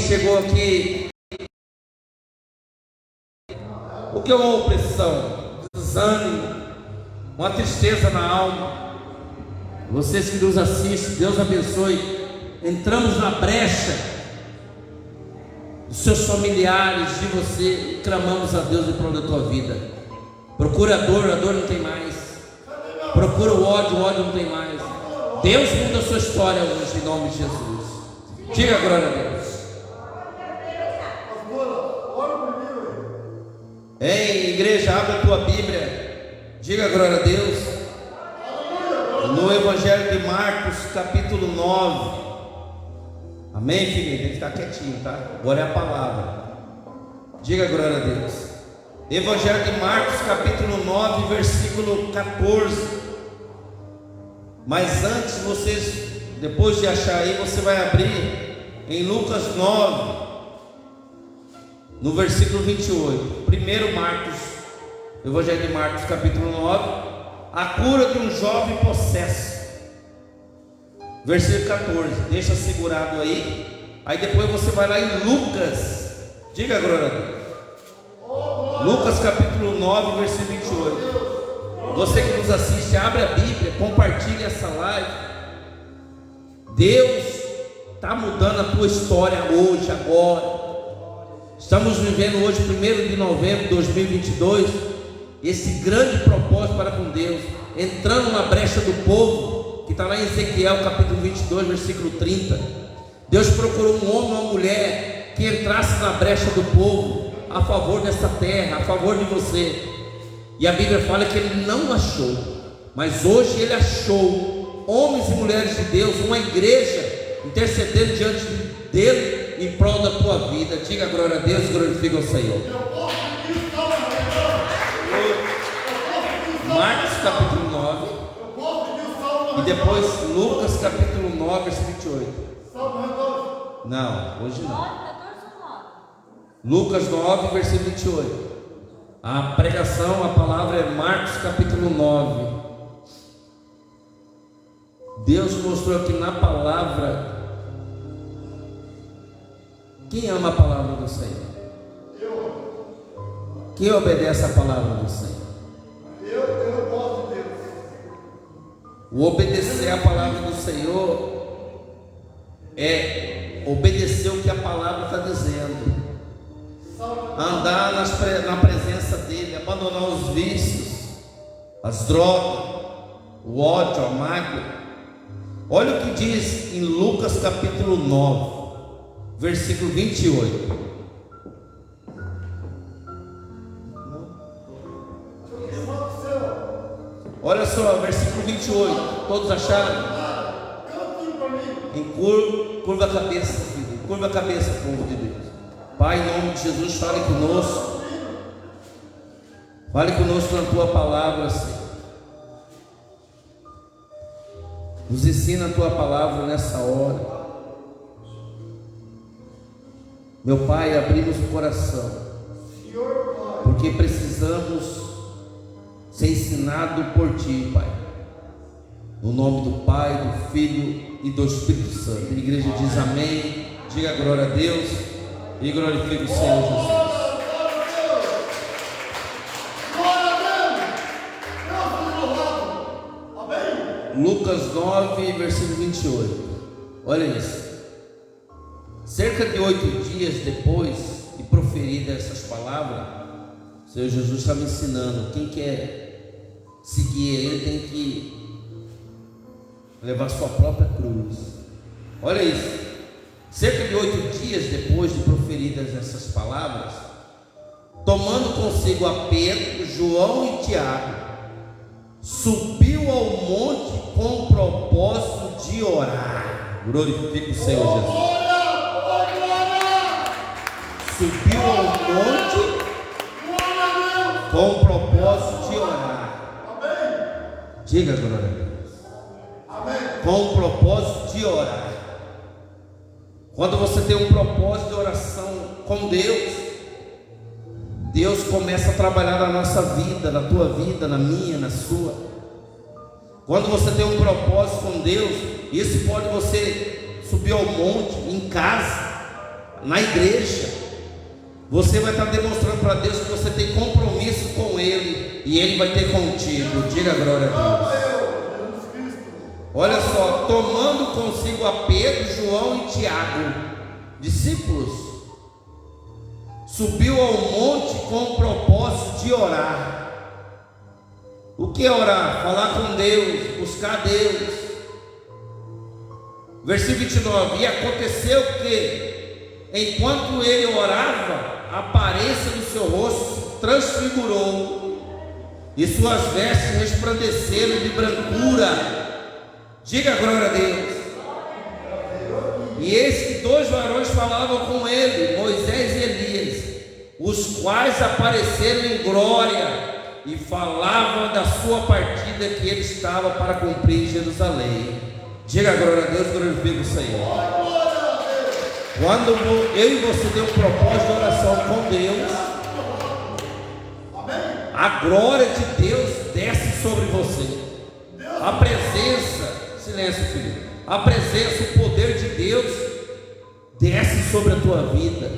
chegou aqui, o que é uma opressão, desânimo, uma tristeza na alma. Vocês que nos assistem, Deus abençoe. Entramos na brecha dos seus familiares, de você, e clamamos a Deus em prol da tua vida. Procura a dor não tem mais. Procura o ódio não tem mais. Deus muda a sua história hoje, em nome de Jesus. Diga glória a Deus. Ei, igreja, abre a tua Bíblia. Diga glória a Deus. No Evangelho de Marcos, capítulo 9. Amém, filho? Tem que ficar quietinho, tá? Agora é a palavra. Diga glória a Deus. Evangelho de Marcos, capítulo 9, versículo 14. Mas antes, vocês, depois de achar aí, você vai abrir em Lucas 9, no versículo 28. Primeiro Marcos, Evangelho de Marcos, capítulo 9, a cura de um jovem possesso. Versículo 14, deixa segurado aí. Aí depois você vai lá em Lucas. Diga glória a Deus. Lucas capítulo 9, versículo 28. Você que nos assiste, abre a Bíblia, compartilhe essa live. Deus está mudando a tua história hoje, agora. Estamos vivendo hoje, 1º de novembro de 2022, esse grande propósito para com Deus, entrando na brecha do povo, que está lá em Ezequiel capítulo 22, versículo 30. Deus procurou um homem ou uma mulher que entrasse na brecha do povo, a favor dessa terra, a favor de você. E a Bíblia fala que ele não achou, mas hoje ele achou homens e mulheres de Deus, uma igreja intercedendo diante dele em prol da tua vida. Diga glória a Deus, glorifica o Senhor. Marcos capítulo 9 e depois Lucas capítulo 9, versículo 28. Não, hoje não. Lucas 9, versículo 28. A pregação, a palavra é Marcos capítulo 9. Deus mostrou aqui na palavra. Quem ama a palavra do Senhor? Quem obedece a palavra do Senhor? Eu gosto de Deus. O obedecer a palavra do Senhor é obedecer o que a palavra está dizendo. Andar na presença dele, abandonar os vícios, as drogas, o ódio, a mágoa. Olha o que diz em Lucas capítulo 9, versículo 28. Olha só, versículo 28. Todos acharam? Curva a cabeça, filho. Curva a cabeça, povo de Deus. Pai, em nome de Jesus, fale conosco. Fale conosco na tua palavra, Senhor. Nos ensina a tua palavra nessa hora. Meu Pai, abrimos o coração, porque precisamos ser ensinado por Ti, Pai. No nome do Pai, do Filho e do Espírito Santo. A igreja diz amém. Diga glória a Deus e glorifique o Senhor Jesus. Lucas 9, versículo 28. Olha isso. Cerca de 8 dias depois de proferidas essas palavras, o Senhor Jesus estava ensinando: quem quer seguir Ele tem que levar sua própria cruz. Olha isso. Cerca de 8 dias depois de proferidas essas palavras, tomando consigo a Pedro, João e Tiago, subiu ao monte com o propósito de orar. Glorifique o Senhor Jesus. Subiu ao monte com o propósito de orar. Diga glória a Deus. Com o propósito de orar. Quando você tem um propósito de oração com Deus, Deus começa a trabalhar na nossa vida, na tua vida, na minha, na sua. Quando você tem um propósito com Deus, isso pode você subir ao monte, em casa, na igreja, você vai estar demonstrando para Deus que você tem compromisso com Ele, e Ele vai ter contigo. Diga glória a Deus. Olha só, tomando consigo a Pedro, João e Tiago, discípulos, subiu ao monte com o propósito de orar. O que é orar? Falar com Deus, buscar Deus. Versículo 29. E aconteceu que, enquanto ele orava, a aparência do seu rosto se transfigurou, e suas vestes resplandeceram de brancura. Diga glória a Deus. E eis que 2 varões falavam com ele, Moisés e Elias, os quais apareceram em glória e falavam da sua partida que ele estava para cumprir em Jerusalém. Diga glória a Deus, glorifica o Senhor. Quando eu e você tem um propósito de oração com Deus, a glória de Deus desce sobre você. A presença, silêncio filho, a presença, o poder de Deus desce sobre a tua vida.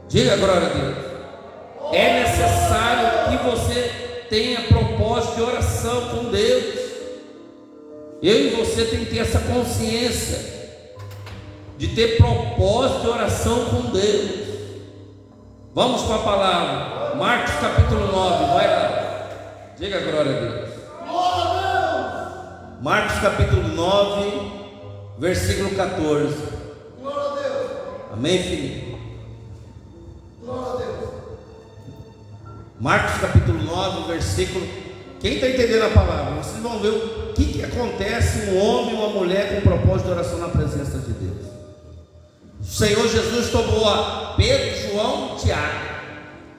Diga glória a Deus. É necessário que você tenha propósito de oração com Deus. Eu e você tem que ter essa consciência de ter propósito de oração com Deus. Vamos para a palavra, Marcos capítulo 9, vai lá. Diga glória a Deus. Marcos capítulo 9, versículo 14. Glória a Deus. Amém, filho? Glória a Deus. Marcos capítulo 9, versículo. Quem está entendendo a palavra? Vocês vão ver o que acontece um homem ou uma mulher com propósito de oração na presença de Deus. O Senhor Jesus tomou a Pedro, João e Tiago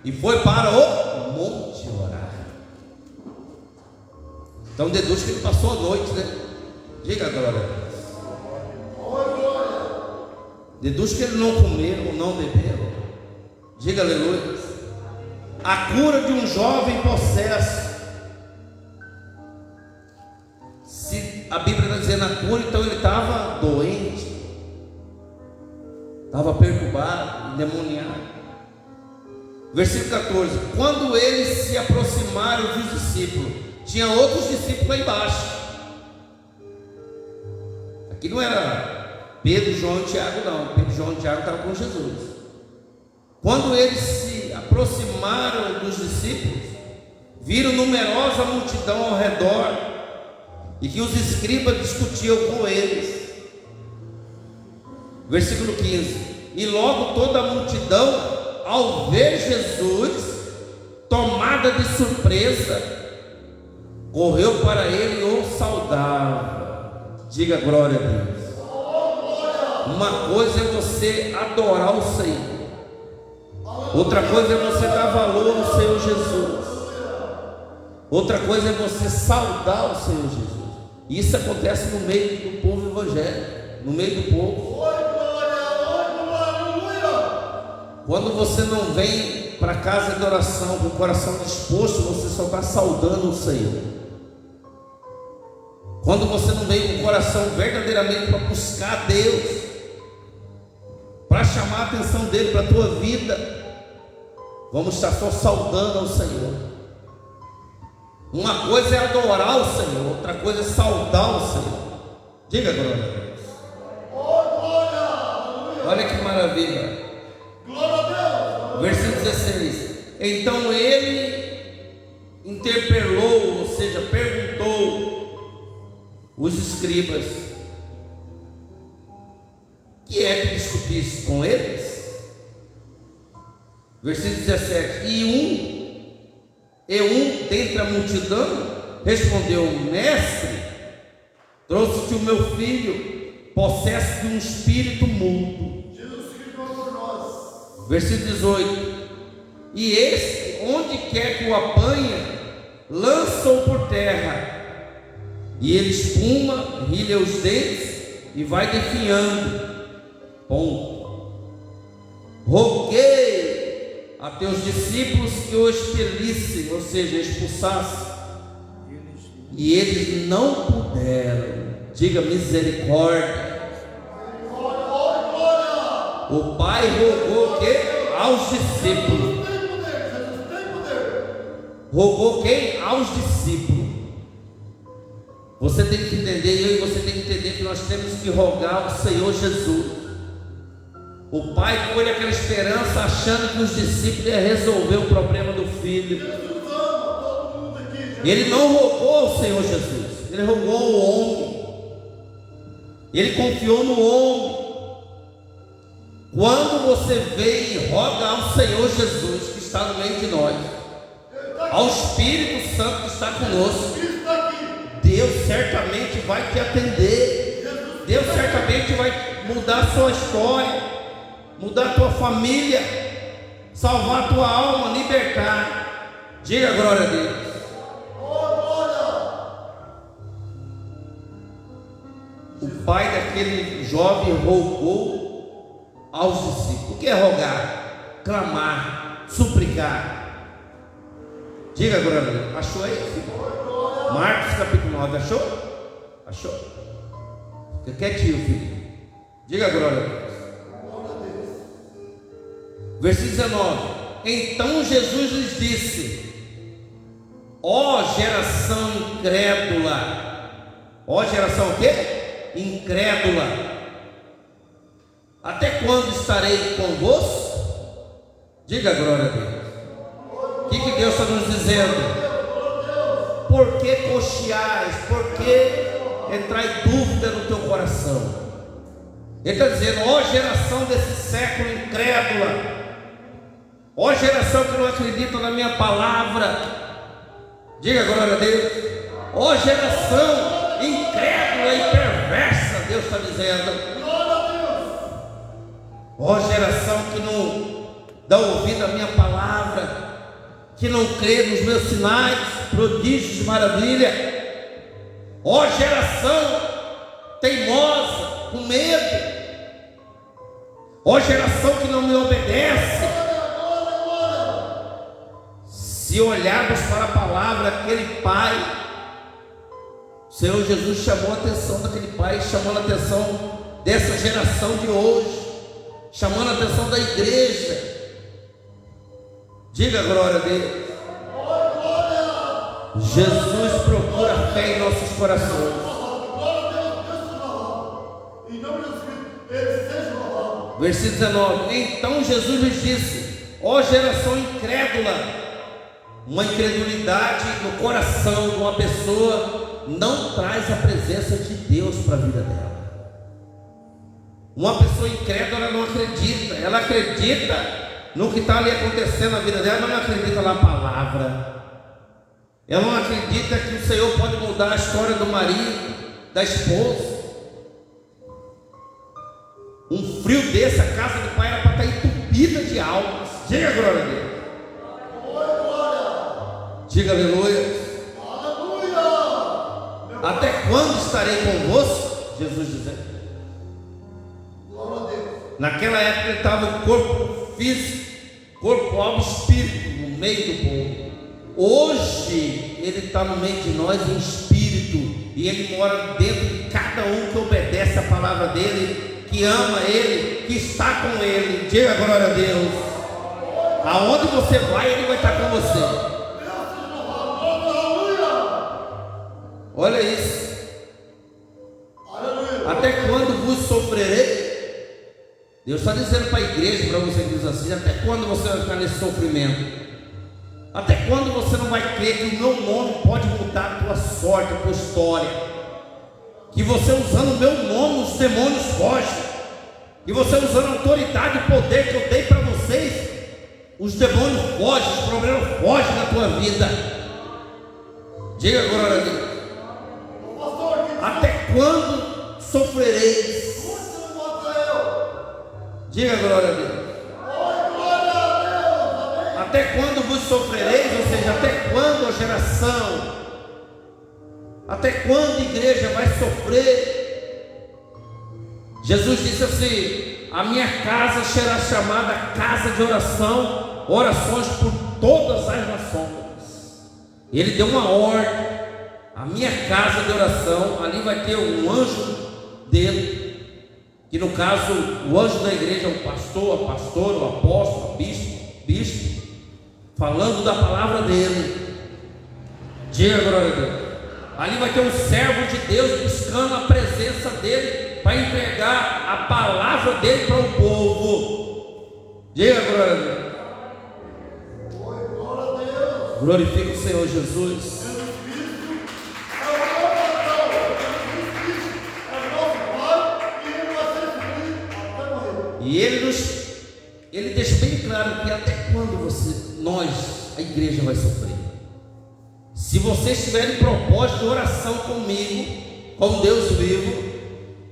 e foi para o monte orar. Então deduz que ele passou a noite, né? Diga glória a Deus. Deduz que ele não comeu ou não bebeu. Diga aleluia. A cura de um jovem possesso. Se a Bíblia está dizendo a cura, então ele estava doente, estava perturbado, endemoniado. Versículo 14. Quando eles se aproximaram dos discípulos, tinha outros discípulos lá embaixo. Aqui não era Pedro, João e Tiago, não. Pedro, João e Tiago estavam com Jesus. Quando eles se aproximaram dos discípulos, viram numerosa multidão ao redor, e que os escribas discutiam com eles. Versículo 15. E logo toda a multidão, ao ver Jesus, tomada de surpresa, correu para ele e o saudava. Diga glória a Deus. Uma coisa é você adorar o Senhor, outra coisa é você dar valor ao Senhor Jesus, outra coisa é você saudar o Senhor Jesus. Isso acontece no meio do povo evangélico, no meio do povo. Quando você não vem para a casa de oração com o coração disposto, você só está saudando o Senhor. Quando você não vem com o coração verdadeiramente para buscar Deus, para chamar a atenção dele para a tua vida, vamos estar só saudando ao Senhor. Uma coisa é adorar o Senhor, outra coisa é saudar o Senhor. Diga glória a Deus. Olha que maravilha. Glória a Deus. Versículo 16. Então ele interpelou, ou seja, perguntou os escribas: que é que discutisse com eles? Versículo 17. E um dentre a multidão respondeu: mestre, trouxe-te o meu filho, possesso de um espírito mudo. Jesus Cristo por nós. Versículo 18. E esse, onde quer que o apanha, lança-o por terra, e ele espuma, rilha os dentes e vai definhando. Ponto. Roguei a teus discípulos que o expelissem, ou seja, expulsassem, e eles não puderam. Diga misericórdia. O pai Pai rogou o quê? Aos discípulos. Jesus tem poder, Jesus tem poder. Rogou quem? Aos discípulos. Você tem que entender, eu e você tem que entender que nós temos que rogar ao Senhor Jesus. O pai colhe aquela esperança achando que os discípulos iam resolver o problema do filho. Jesus ama todo mundo aqui, Jesus. Ele não rogou ao Senhor Jesus, ele rogou ao homem. Ele confiou no homem. Quando você vem e roga ao Senhor Jesus, que está no meio de nós, ao Espírito Santo que está conosco, Ele está aqui. Deus certamente vai te atender. Deus certamente vai mudar a sua história, mudar a tua família, salvar a tua alma, libertar. Diga glória a Deus. O pai daquele jovem rogou aos discípulos. O que é rogar? Clamar, suplicar. Diga glória a Deus. Achou aí, filho? Marcos capítulo 9, achou? Achou? Fica quietinho, filho. Diga glória a Deus. Versículo 19. Então Jesus lhes disse: ó geração incrédula. Ó geração o quê? Incrédula. Até quando estarei convosco? Diga glória a Deus. O que Deus está nos dizendo? Por que cocheais? Por que entrai dúvida no teu coração? Ele está dizendo: ó geração desse século incrédula, ó geração que não acredita na minha palavra. Diga glória a Deus. Ó geração incrédula e perversa, Deus está dizendo. Ó geração que não dá ouvido à minha palavra, que não crê nos meus sinais, prodígios de maravilha. Ó geração teimosa, com medo. Ó geração que não me obedece. Se olharmos para a palavra, aquele pai, o Senhor Jesus chamou a atenção daquele pai, chamando a atenção dessa geração de hoje, chamando a atenção da igreja. Diga glória a Deus. Jesus procura fé em nossos corações. Versículo 19. Então Jesus lhes disse: ó geração incrédula. Uma incredulidade no coração de uma pessoa não traz a presença de Deus para a vida dela. Uma pessoa incrédula não acredita. Ela acredita no que está ali acontecendo na vida dela, mas não acredita na palavra. Ela não acredita que o Senhor pode mudar a história do marido, da esposa. Um frio desse, a casa do pai era para estar entupida de almas. Diga glória a Deus. Diga aleluia. Até quando estarei convosco? Jesus dizendo. Naquela época ele estava no corpo físico, corpo, alma, espírito, no meio do povo. Hoje ele está no meio de nós em espírito, e ele mora dentro de cada um que obedece a palavra dele, que ama ele, que está com ele. Diga glória a Deus. Aonde você vai, ele vai estar com você. Olha isso. Até quando vos sofrerei? Deus está dizendo para a igreja, para você que diz assim: até quando você vai ficar nesse sofrimento? Até quando você não vai crer que o meu nome pode mudar a tua sorte, a tua história? Que você usando o meu nome, os demônios fogem. Que você usando a autoridade e poder que eu dei para vocês, os demônios fogem, os problemas fogem da tua vida. Diga glória a Deus. Até quando sofrereis? Diga glória a Deus. Até quando vos sofrereis? Ou seja, até quando a geração? Até quando a igreja vai sofrer? Jesus disse assim: a minha casa será chamada casa de oração, orações por todas as nações. Ele deu uma ordem: a minha casa de oração, ali vai ter um anjo dele, que no caso o anjo da igreja é o pastor, a pastora, o apóstolo, o bispo, falando da palavra dele. Diga glória a Deus. Ali vai ter um servo de Deus buscando a presença dele para entregar a palavra dele para o povo. Diga glória a Deus. Glorifica o Senhor Jesus. E ele deixa bem claro que até quando nós, a igreja, vai sofrer. Se vocês tiverem propósito de oração comigo, com Deus vivo,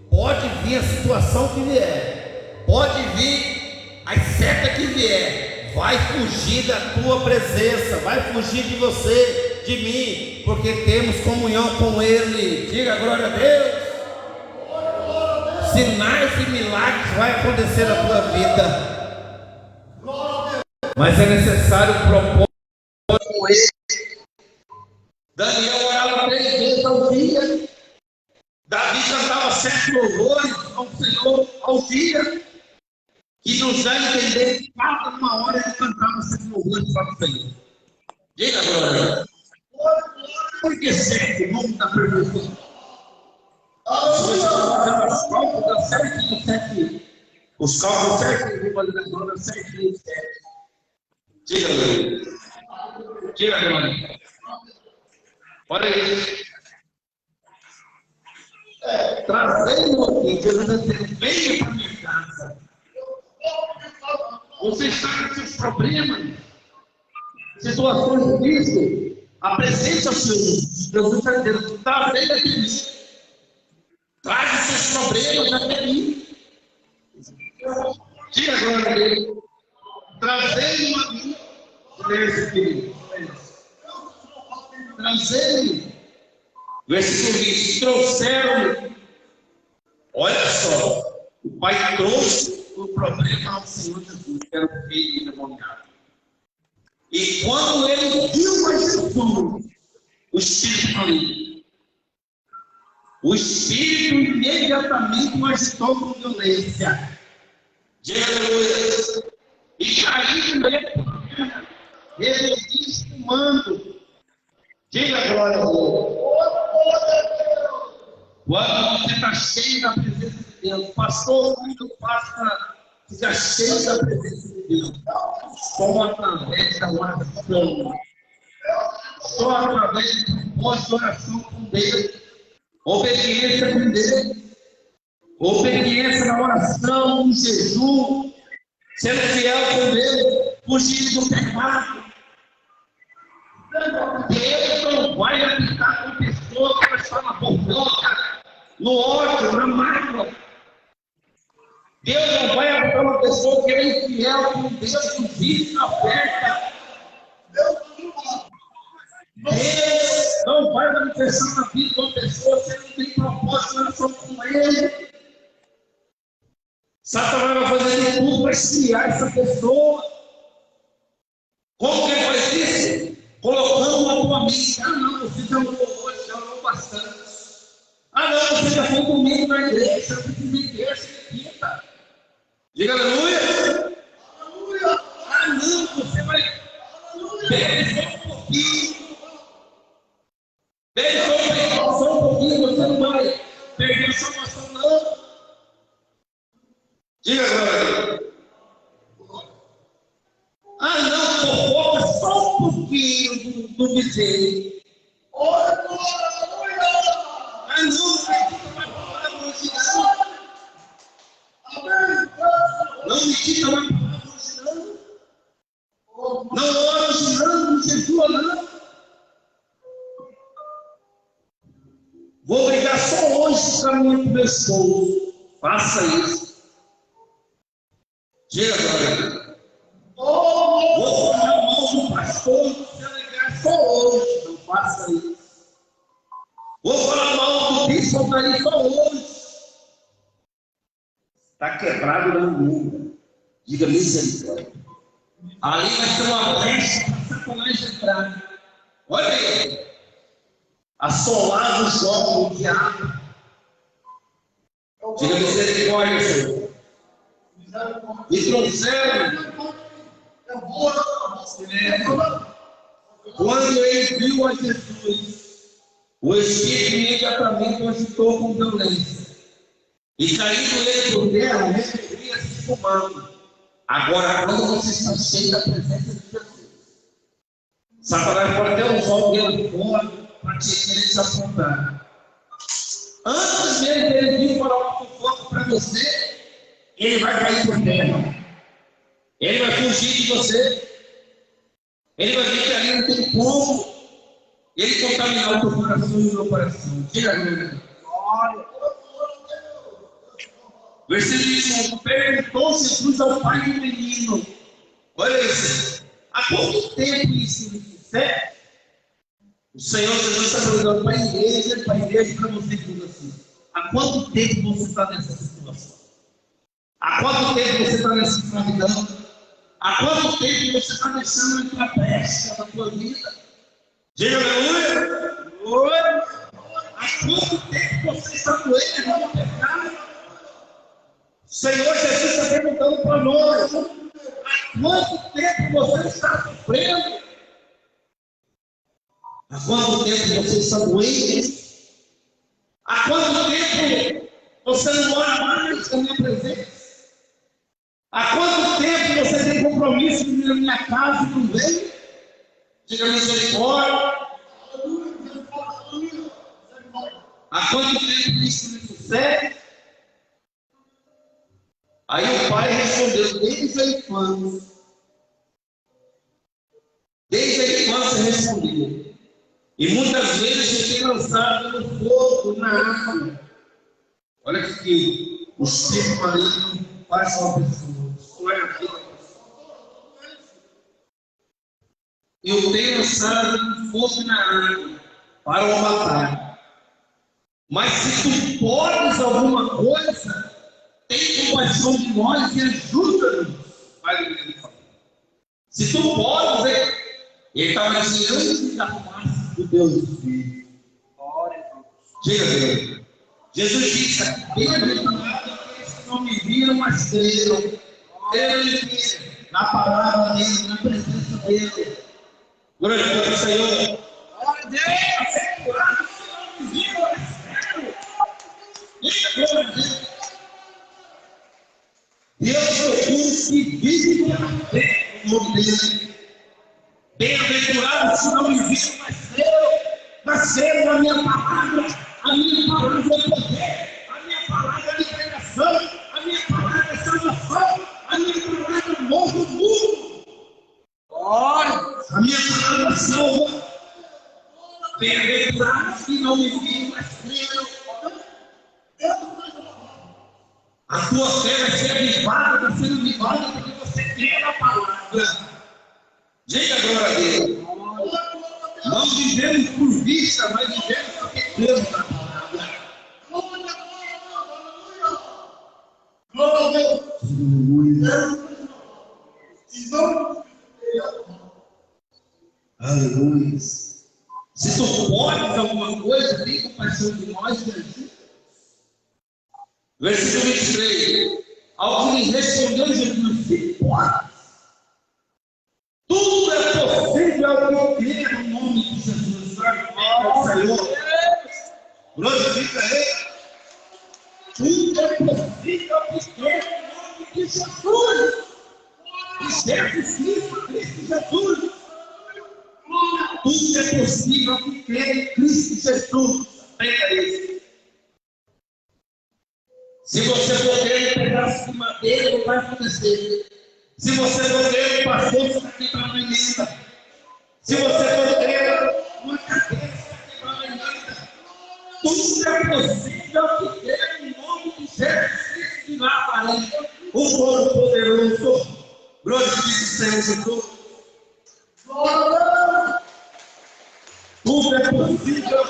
pode vir a situação que vier, pode vir as setas que vier, vai fugir da tua presença, vai fugir de você, de mim, porque temos comunhão com Ele. Diga glória a Deus. Sinais e milagres vai acontecer na tua vida, mas é necessário um propósito com Ele. Daniel orava 3 vezes ao dia. Davi cantava 7 louvores ao Senhor ao dia. E nos dá a entender que cada uma hora ele cantava 7 louvores para o Senhor. Diga agora. Por que 7? Vamos dar pergunta. Os cálculos dão certinho 7. Os cálculos certinho, dão certinho 7. Diga agora. Diga agora. Olha aí. Trazendo aqui, venha para minha casa. Você está com seus problemas, situações difíceis, apresente ao Senhor. Deus está dizendo, trazendo até mim. Traz os seus problemas até mim. Tira agora dele. Trazendo a mim. Trazendo. Versículo 20. Trouxeram. Olha só. O pai trouxe o problema ao Senhor Jesus, que era o filho endemoniado. E quando ele viu a Jesus, o Espírito maligno, o Espírito imediatamente o agitou com violência. Diga aleluia. E caiu nele, ele disse comando. Diga glória a Deus. Quando você está cheio da presença de Deus, pastor, muito fácil ficar cheio da presença de Deus, só através da oração, só através do propósito de oração com Deus, obediência com Deus, obediência na oração, no jejum, sendo fiel com Deus, fugindo do pecado. Deus não vai habitar com pessoas que estão na fofoca, no ódio, na mágoa. Deus não vai habitar uma pessoa que é infiel com Deus, no vício, na oferta. Deus não vai manifestar na vida de uma pessoa que não tem propósito na relação com Ele. Satanás vai fazer de tudo para esfriar essa pessoa. Como que ele faz isso? Colocando na tua mente: ah, não, você já orou hoje, já orou bastante. Ah, não, você já foi comigo na igreja, você precisa de terça e quinta. Diga aleluia. Aleluia. Ah, não, você vai. Bebe só um pouquinho. Bebe só um pouquinho, você não vai perder a salvação, não. Diga aleluia. Ah, não, fofoca só um pouquinho do vizinho. Ah, não acredita mais palavra hoje, não. Não medita mais palavra hoje, não. Não ora hoje, não jejua, não. Vou brigar só hoje para mim com meu esposo. Faça isso. Diga agora. Vou falar mal do pastor, se alegrar só hoje. Não faça isso. Vou falar mal do bispo aí só hoje. Está quebrado na mundo. Diga misericórdia. Ali vai ter uma brecha para Satanás entrar. Olha aí. Assolado o jogo do diabo. Diga misericórdia, Senhor. E trouxeram. Quando ele viu a Jesus, o Espírito imediatamente o agitou com violência. E caindo ele por terra, recolhia-se fumando. Agora, quando você está cheio da presença de Jesus, Satanás pode até usar o dedo fora para te querer te apontar. Antes mesmo dele vir falar um fogo para você, ele vai cair por terra. Ele vai fugir de você. Ele vai ver que ali não tem como ele contaminar o teu coração e o meu coração. Diga glória. Versículo 21. Perguntou Jesus ao pai do menino. Olha isso. Há quanto tempo isso me sucede? O Senhor Jesus está perguntando para a igreja, para você que diz assim: há quanto tempo você está nessa situação? Há quanto tempo você está nessa escravidão? Há quanto tempo você está deixando entrar peça na tua vida? Diga aleluia! Há quanto tempo você está doendo no pecado? O Senhor Jesus está perguntando para nós: há quanto tempo você está sofrendo? Há quanto tempo você está doente? Há quanto tempo você não ora mais na minha presença? Há quanto tempo você tem compromisso na minha casa e não vem? Diga misericórdia. Há quanto tempo isso me sucede? Aí o pai respondeu: desde a infância. Desde a infância respondeu. E muitas vezes eu fiquei lançado no fogo, na água. Olha que o Espírito maligno faz uma pessoa. Olha aqui. Eu tenho lançado no fogo na água para o matar. Mas se tu podes alguma coisa, tem compaixão de nós e ajuda-nos. Vai ele falar. Se tu podes, ele estava dizendo: antes da fumaça do Deus do Filho. Diga Deus. Jesus disse: bem-aventurado aqueles que não me viram, mas creram. Creram na palavra dele, na presença dele. Glória a Deus, Senhor. Glória a Deus, bem-aventurado que não me viram, mas creram. Diga glória a Deus. Deus procura que vive pela fé no nome dele. Bem-aventurados que não me viram, mas nasceram na minha palavra. A minha palavra é poder, a minha palavra é libertação, a minha palavra é salvação, a minha palavra move o mundo. A minha palavra salva. Bem-aventurados que não me viram, mas creram. A tua fé vai ser avivada, vai ser avivada porque você crê na palavra. Diga glória a Deus. Não vivemos por vista, mas vivemos porque cremos na palavra. Glória a Deus. Aleluia. Se tu podes alguma coisa, tem compaixão de nós e ajuda. Versículo 23. Ao que lhe respondeu Jesus: se pode. Tudo é possível ao que crê no nome de Jesus. Senhor. Glorifica Ele. Tudo é possível ao que crê no nome de Jesus. E Jesus Cristo, Cristo Jesus. Tudo é possível ao que crê em Cristo Jesus. Aprenda isso. Se você for ter um pedaço de madeira, não vai acontecer. Se você for ter um pastor, você vai quebrar uma emenda. Se você for ter uma cadeira, você vai quebrar uma emenda. Tudo é possível que crê em nome de Jesus Cristo de Nazaré, o Todo-Poderoso. Glorifique o Senhor Jesus. Tudo é possível.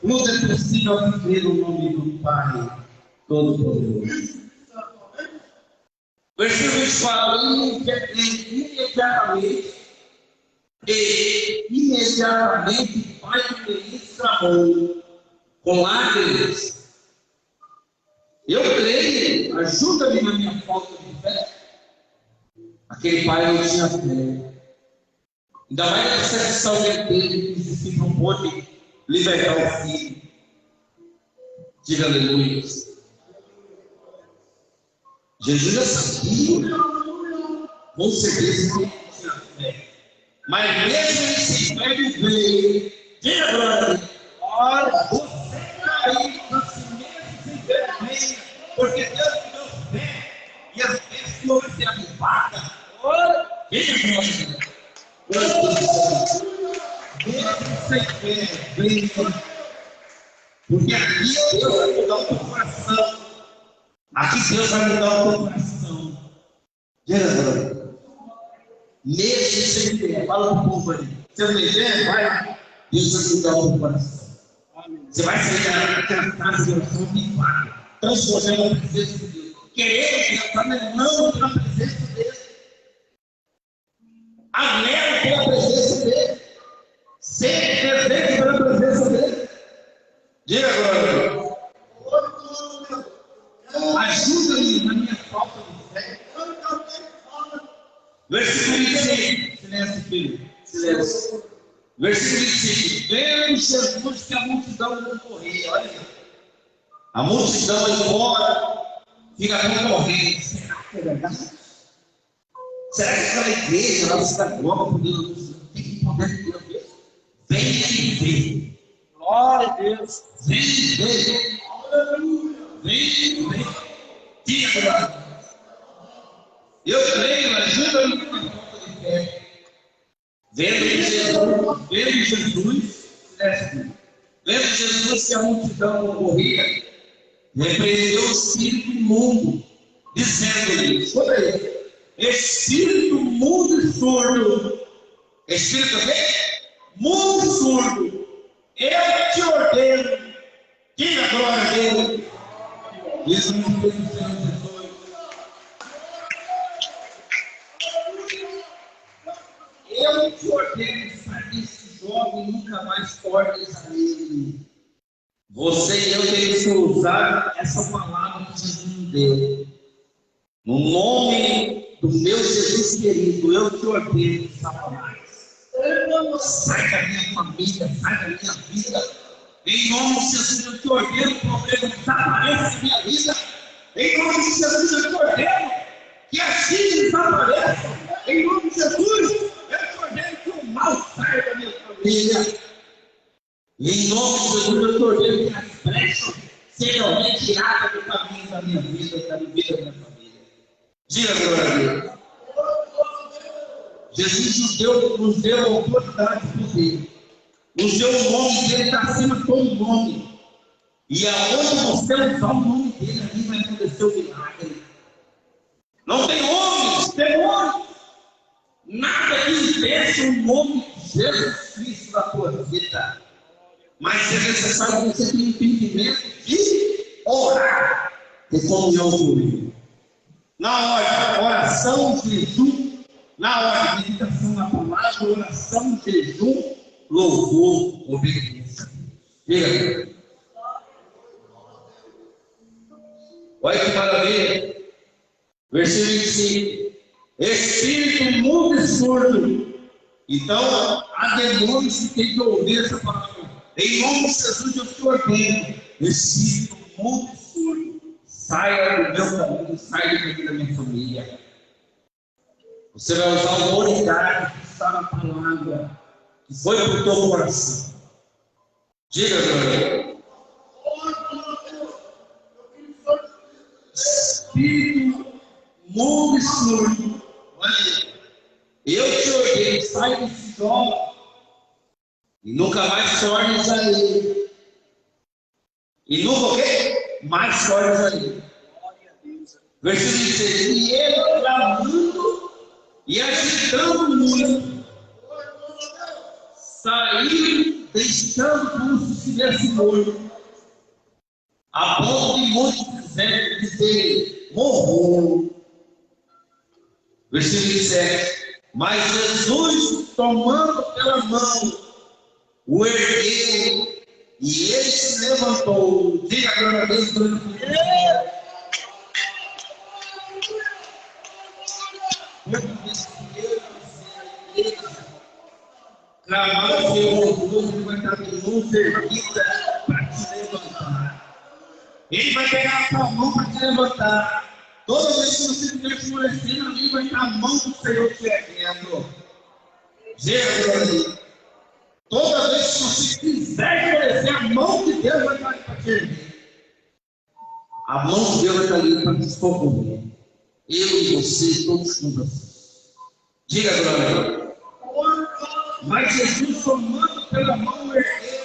Tudo é possível viver no nome do Pai Todo-Poderoso. Versículo 20 fala: imediatamente o pai do menino clamou com lágrimas Eu creio, ajuda-me na minha falta de fé. Aquele pai não tinha fé. Ainda mais a percepção dele que os discípulos não pôde libertar o filho. Diga aleluia. Jesus já sabia, com certeza que ele tinha fé. Mas mesmo ele sem fé, ele veio. Diga agora, olha, você caiu assim mesmo sem fé, venha, porque Deus te deu fé e as fé sua vai ser avivada. Olha, diga agora. Mesmo sem fé, venha. Porque aqui Deus vai mudar o teu coração. Aqui Deus vai mudar o teu coração. Diga, mesmo sem fé, fala para o povo ali. Você não tem fé? Vai. Deus vai mudar o teu coração. Você vai sair daquela casa de oração vivada, transformando a presença de Deus. Querendo que mas não pela presença de Deus. Anelo pela presença dele. Sempre desejo pela presença dele. Diga agora. Ajuda-me na minha falta de fé. Versículo 25. Silêncio, filho. Silêncio. Versículo 25. Vendo Jesus que a multidão não corria. Olha aí. A multidão aí fora fica concorrendo. Será que é verdade? Será que aquela igreja lá na sinagoga tem que poder de Deus mesmo? Vem e vê. Glória a Deus. Vem e vê. Vem e vê. Diga. Eu creio, ajuda-me na falta de fé. Vendo Jesus que a multidão não corria, repreendeu o espírito imundo, dizendo-lhe: escuta aí, espírito mudo e surdo, espírito o quê? Mudo e surdo, eu te ordeno, diga a glória dele. Isso não foi o Senhor Jesus. Eu te ordeno, sai desse jovem, nunca mais tornes a ele. Você e eu temos que usar essa palavra que Jesus nos deu. No nome do meu Jesus querido, eu te ordeno, Satanás. Sai da minha família, sai da minha vida. Em nome de Jesus, eu te ordeno, o problema desapareça da minha vida. Em nome de Jesus, eu te ordeno que as filhas desapareçam. Em nome de Jesus, eu te ordeno que o mal saia da minha família. Em nome de Jesus, eu te ordeno que as brechas sejam retiradas do caminho da minha vida e da vida da minha família. Diga glória a Deus. Jesus nos deu a oportunidade de poder. Nos deu o nome dele, está acima de todo nome. E aonde você usar o nome dele, ali vai acontecer o milagre. Não tem homens, demônios. Nada que impeça o nome de Jesus Cristo da tua vida. Mas é necessário que você tenha entendimento de orar e comunhão comigo. Na hora de oração, jejum, na hora de meditação na palavra, oração, jejum, louvor, obediência. Diga. Olha que maravilha. Versículo 25. Espírito mudo e surdo. Então, há demônios que têm que ouvir essa palavra. Em nome de Jesus, eu te ordeno. Espírito mudo e surdo, saia do meu caminho, saia do caminho da minha família. Você vai usar o autoridade que está na palavra, que foi para o teu coração. Diga, meu Espírito mudo e surdo, olha, eu te ordeno, sai desse jovem e nunca mais tornes a ele. E nunca o quê? Mais tornes a ele. Versículo 16. E ele clamando e agitando muito, saiu deixando como se estivesse morto, a ponto de muitos dizer, morreu. Versículo 27. Mas Jesus, tomando pela mão, o ergueu e ele se levantou. Diga glória a Deus. toda vez que eu e você clamar ao Senhor, Ele vai estar de mão erguida para te levantar. Ele vai pegar a tua mão para te levantar. Toda vez que você estiver esmorecendo, ali vai estar a mão do Senhor te erguendo. Jesus, toda vez que você quiser esmorecer, a mão de Deus vai estar ali para te erguer. A mão de Deus vai estar ali para te socorrer. Eu e você, todos juntos. Diga, glória. Mas Jesus, tomando pela mão, ergueu.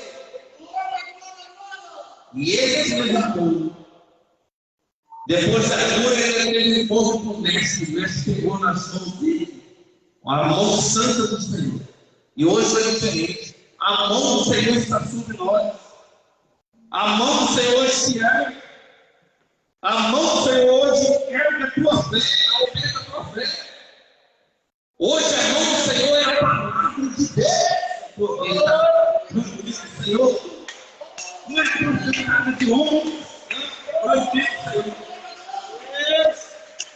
E ele se levantou. Depois da cura, ele levou para o mestre. O mestre pegou nas mãos dele a mão santa do Senhor. E hoje é diferente. A mão do Senhor está sobre nós. A mão do Senhor se ergue. A mão do Senhor hoje ergue a tua fé, aumenta a tua fé. Hoje a mão do Senhor é a palavra de Deus. Porque o Senhor não é profetada de homem,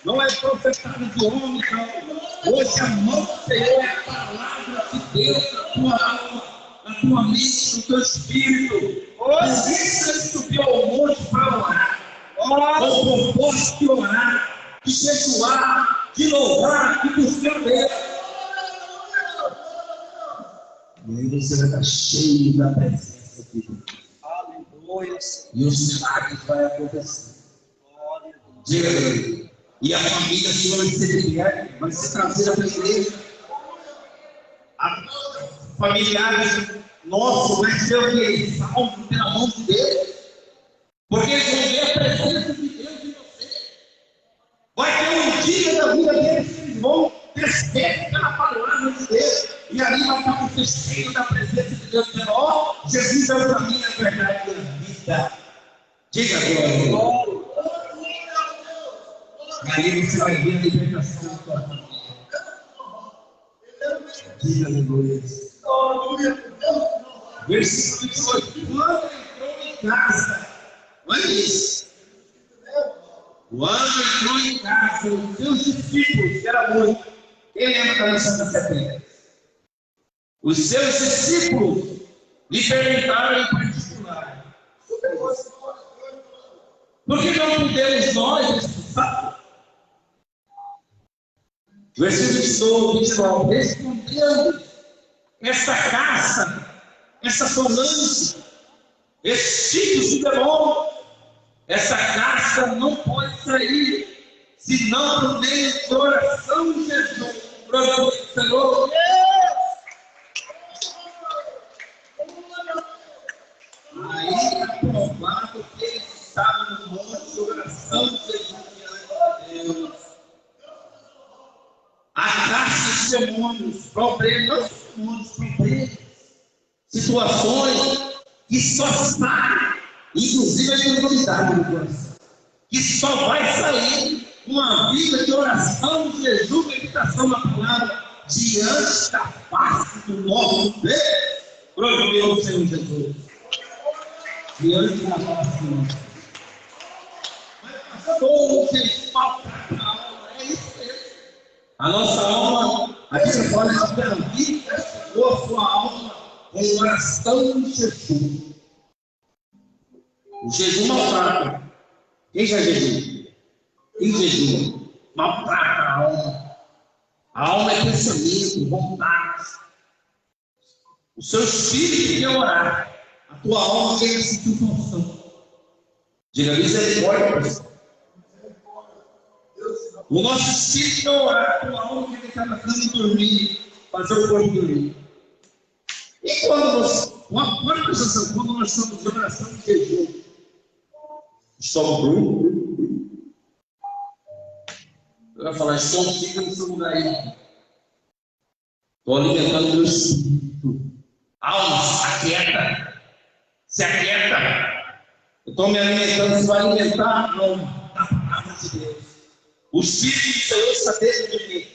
não é profetada de homem, não. Hoje a mão do Senhor é a palavra de Deus na tua alma, na tua mente, no teu espírito. Hoje você subiu ao monte para orar. Com o propósito de orar, de jejuar, de louvar, de buscar Deus. E aí você vai estar cheio da presença de Deus. Aleluia. E os milagres vão acontecer. Diga a ele. E a família sua vai ser trazida para a igreja. Familiares nossos vai ser o que? Salvo pela mão de Deus. Porque eles vão ver a presença de Deus em você. Vai ter um dia da vida deles que eles vão descer pela palavra de Deus. E ali vai estar o cheio da presença de Deus. Dizendo, ó, Jesus é o caminho, a verdade e a vida. Diga glória. E aí você vai ver a libertação da tua família. Diga glória. Versículo 18. Quando entrou em casa, olha isso. Quando entrou em casa, os seus discípulos, que era muito, quem lembra da lição da serpente? Os seus discípulos lhe perguntaram em particular: por que não podemos nós expulsar? Versículo 29, respondendo: essa caça, essa sonância, esse tipo de demônio, essa caça não pode sair senão por meio de oração de Jesus. Glória ao Senhor. Aí é provado que ele estava no monte de oração de Jesus diante de Deus. A caça de demônios, problemas, situações que só saem, inclusive a incredulidade do coração, que só vai sair uma vida de oração, de jejum, meditação na palavra, diante da face do nosso Deus. Glória ao Senhor Jesus. Diante da face do nosso Deus. Mas pastor, gente, maltrata a alma, é isso mesmo. A nossa alma, a Bíblia fala de pela vida, a sua alma com oração de jejum. O jejum maltrata. Quem já jejum? Quem jejum? Maltrata a alma. A alma é pensamento, vontade. O seu espírito quer orar. A tua alma quer sentir função. Diga misericórdia. O nosso espírito quer orar. A tua alma quer ficar na cama e dormir. Fazer o corpo dormir. E quando nós estamos em oração de jejum, estamos eu ia falar, estou fica no seu lugar aí. Estou alimentando o meu espírito. Alma, aquieta. Se aquieta. Eu estou me alimentando, você vai alimentar a alma da palavra de Deus. O espírito do Senhor está dentro de mim.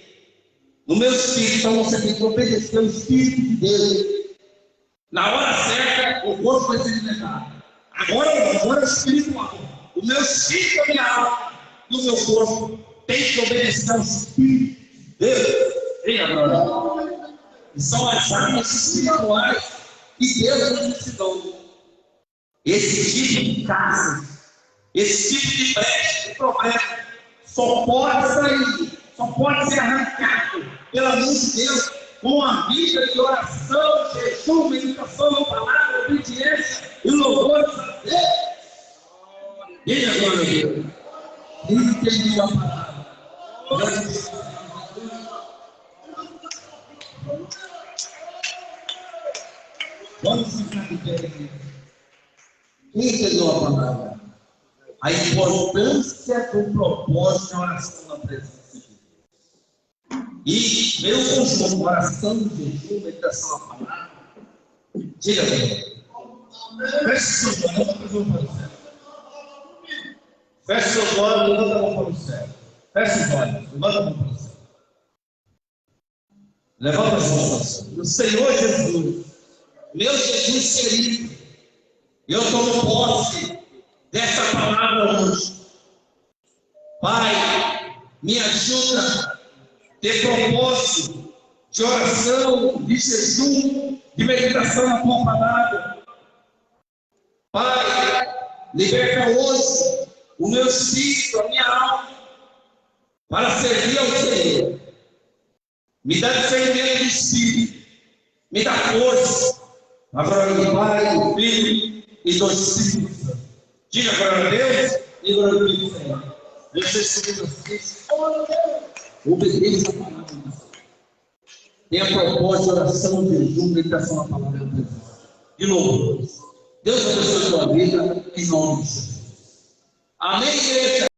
No meu espírito, então você tem que obedecer o espírito de Deus. Na hora certa, o corpo vai ser alimentado. Agora é espiritual. O meu espírito, a minha alma, e o meu corpo tem que obedecer ao Espírito de Deus, venha agora. E são as armas espirituais que Deus nos ensinou. Esse tipo de caso, esse tipo de brecha, de problema, só pode sair, só pode ser arrancado pela mão de Deus com a vida de oração, jejum, meditação, palavra, obediência e louvor a Deus. E agora, Deus? Entendeu a palavra? Vamos ficar de pé aqui. Entendeu a palavra? A importância do propósito da oração na presença de Deus. E meu conjunto, oração, jejum, meditação à palavra. Diga bem. Feche seus olhos, levanta a mão para o céu. Feche seus olhos, levanta a mão para o céu. Feche os olhos, levanta a mão para o céu. Levanta as mãos para o céu. O Senhor Jesus, meu Jesus querido, eu tomo posse dessa palavra hoje. Pai, me ajuda a ter propósito de oração, de jejum, de meditação na tua palavra. Pai, liberta hoje o meu espírito, a minha alma, para servir ao Senhor. Me dá discernimento do espírito, me dá força. Agora do Pai, do Filho e do Espírito Santo. Diga glória a Deus e glorifique o Senhor. Deus esteja com vocês. Obedeça a palavra de Deus. Tenha propósito de oração, jejum, meditação na palavra de Deus. De novo, Deus abençoe a sua vida em nome de Jesus. Amém, igreja.